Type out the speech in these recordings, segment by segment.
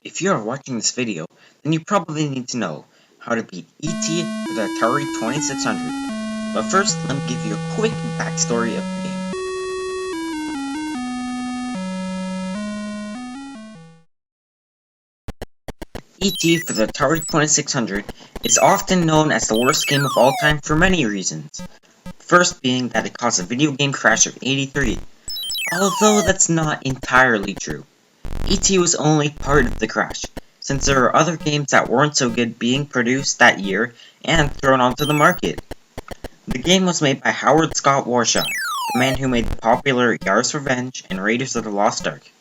If you are watching this video, then you probably need to know how to beat E.T. for the Atari 2600. But first, let me give you a quick backstory of the game. E.T. for the Atari 2600 is often known as the worst game of all time for many reasons. First being that it caused a video game crash of '83, although that's not entirely true. E.T. was only part of the crash, since there were other games that weren't so good being produced that year and thrown onto the market. The game was made by Howard Scott Warshaw, the man who made the popular Yars' Revenge and Raiders of the Lost Ark.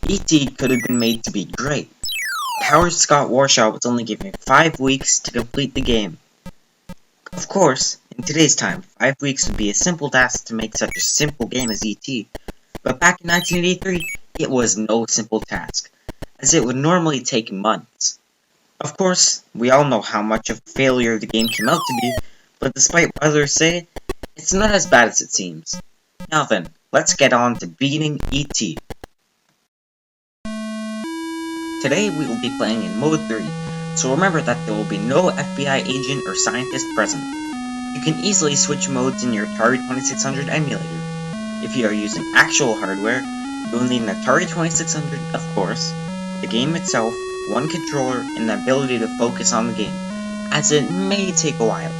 E.T. could have been made to be great, but Howard Scott Warshaw was only given 5 weeks to complete the game. Of course, in today's time, 5 weeks would be a simple task to make such a simple game as E.T., but back in 1983, it was no simple task, as it would normally take months. Of course, we all know how much of a failure the game came out to be, but despite what others say, it's not as bad as it seems. Now then, let's get on to beating E.T. Today we will be playing in Mode 3, so remember that there will be no FBI agent or scientist present. You can easily switch modes in your Atari 2600 emulator. If you are using actual hardware, you will need an Atari 2600, of course, the game itself, one controller, and the ability to focus on the game, as it may take a while.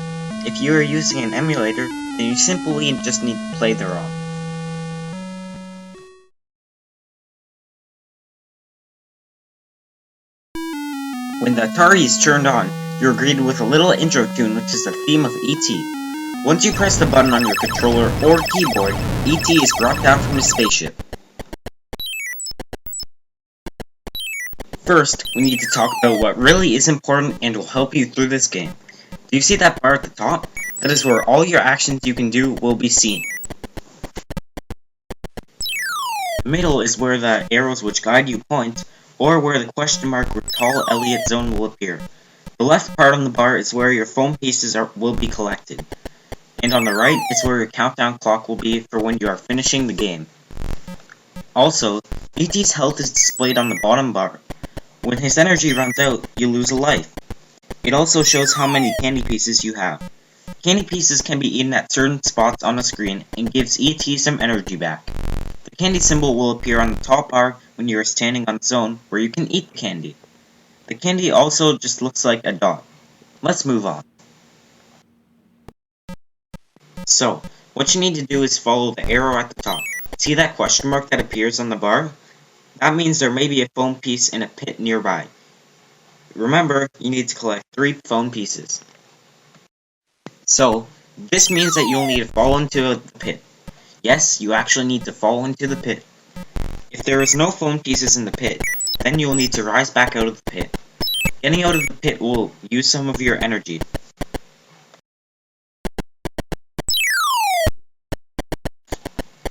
If you are using an emulator, then you simply just need to play the ROM. When the Atari is turned on, you're greeted with a little intro tune which is the theme of E.T. Once you press the button on your controller or keyboard, E.T. is brought down from his spaceship. First, we need to talk about what really is important and will help you through this game. Do you see that bar at the top? That is where all your actions you can do will be seen. The middle is where the arrows which guide you point, or where the question mark with tall Elliott zone will appear. The left part on the bar is where your foam pieces will be collected. And on the right is where your countdown clock will be for when you are finishing the game. Also, E.T.'s health is displayed on the bottom bar. When his energy runs out, you lose a life. It also shows how many candy pieces you have. Candy pieces can be eaten at certain spots on the screen and gives E.T. some energy back. The candy symbol will appear on the top bar when you are standing on zone where you can eat the candy. The candy also just looks like a dot. Let's move on. So, what you need to do is follow the arrow at the top. See that question mark that appears on the bar? That means there may be a foam piece in a pit nearby. Remember, you need to collect 3 foam pieces. So, this means that you'll need to fall into the pit. Yes, you actually need to fall into the pit. If there is no foam pieces in the pit, then you'll need to rise back out of the pit. Getting out of the pit will use some of your energy.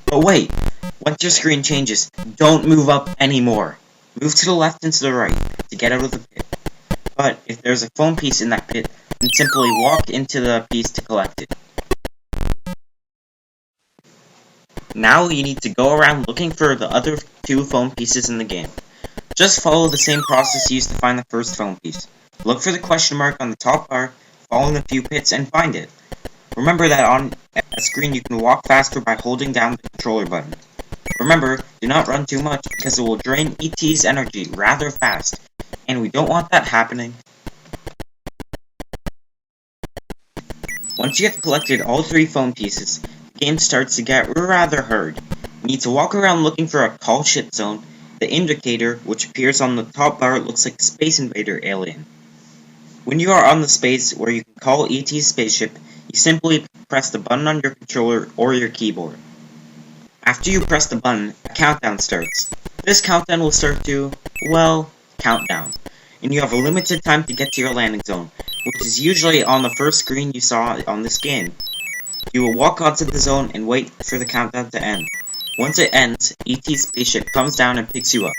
But wait! Once your screen changes, don't move up anymore. Move to the left and to the right to get out of the pit. But if there's a foam piece in that pit, then simply walk into the piece to collect it. Now you need to go around looking for the other 2 foam pieces in the game. Just follow the same process used to find the first foam piece. Look for the question mark on the top bar, follow in a few pits, and find it. Remember that on a screen you can walk faster by holding down the controller button. Remember, do not run too much because it will drain E.T.'s energy rather fast, and we don't want that happening. Once you have collected all 3 foam pieces, the game starts to get rather hard. You need to walk around looking for a call ship zone. The indicator, which appears on the top bar, looks like a Space Invader alien. When you are on the space where you can call E.T.'s spaceship, you simply press the button on your controller or your keyboard. After you press the button, a countdown starts. This countdown will start to, well, count down. And you have a limited time to get to your landing zone, which is usually on the first screen you saw on this game. You will walk onto the zone and wait for the countdown to end. Once it ends, E.T.'s spaceship comes down and picks you up.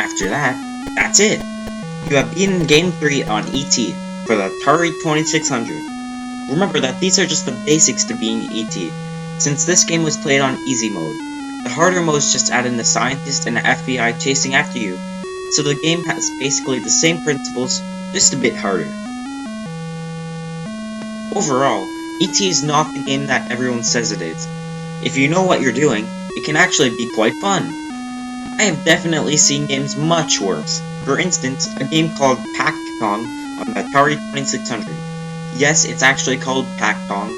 After that, That's it! You have beaten Game 3 on E.T. for the Atari 2600. Remember that these are just the basics to beating E.T., since this game was played on easy mode. The harder modes just add in the scientist and the FBI chasing after you, so the game has basically the same principles, just a bit harder. Overall, E.T. is not the game that everyone says it is. If you know what you're doing, it can actually be quite fun. I have definitely seen games much worse. For instance, a game called Pac-Kong on the Atari 2600. Yes, it's actually called Pac-Kong,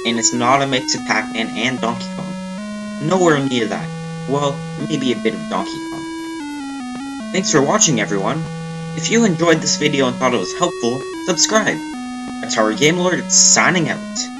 and it's not a mix of Pac-Man and Donkey Kong. Nowhere near that. Well, maybe a bit of Donkey Kong. Thanks for watching, everyone. If you enjoyed this video and thought it was helpful, subscribe. Atari Game Lord signing out.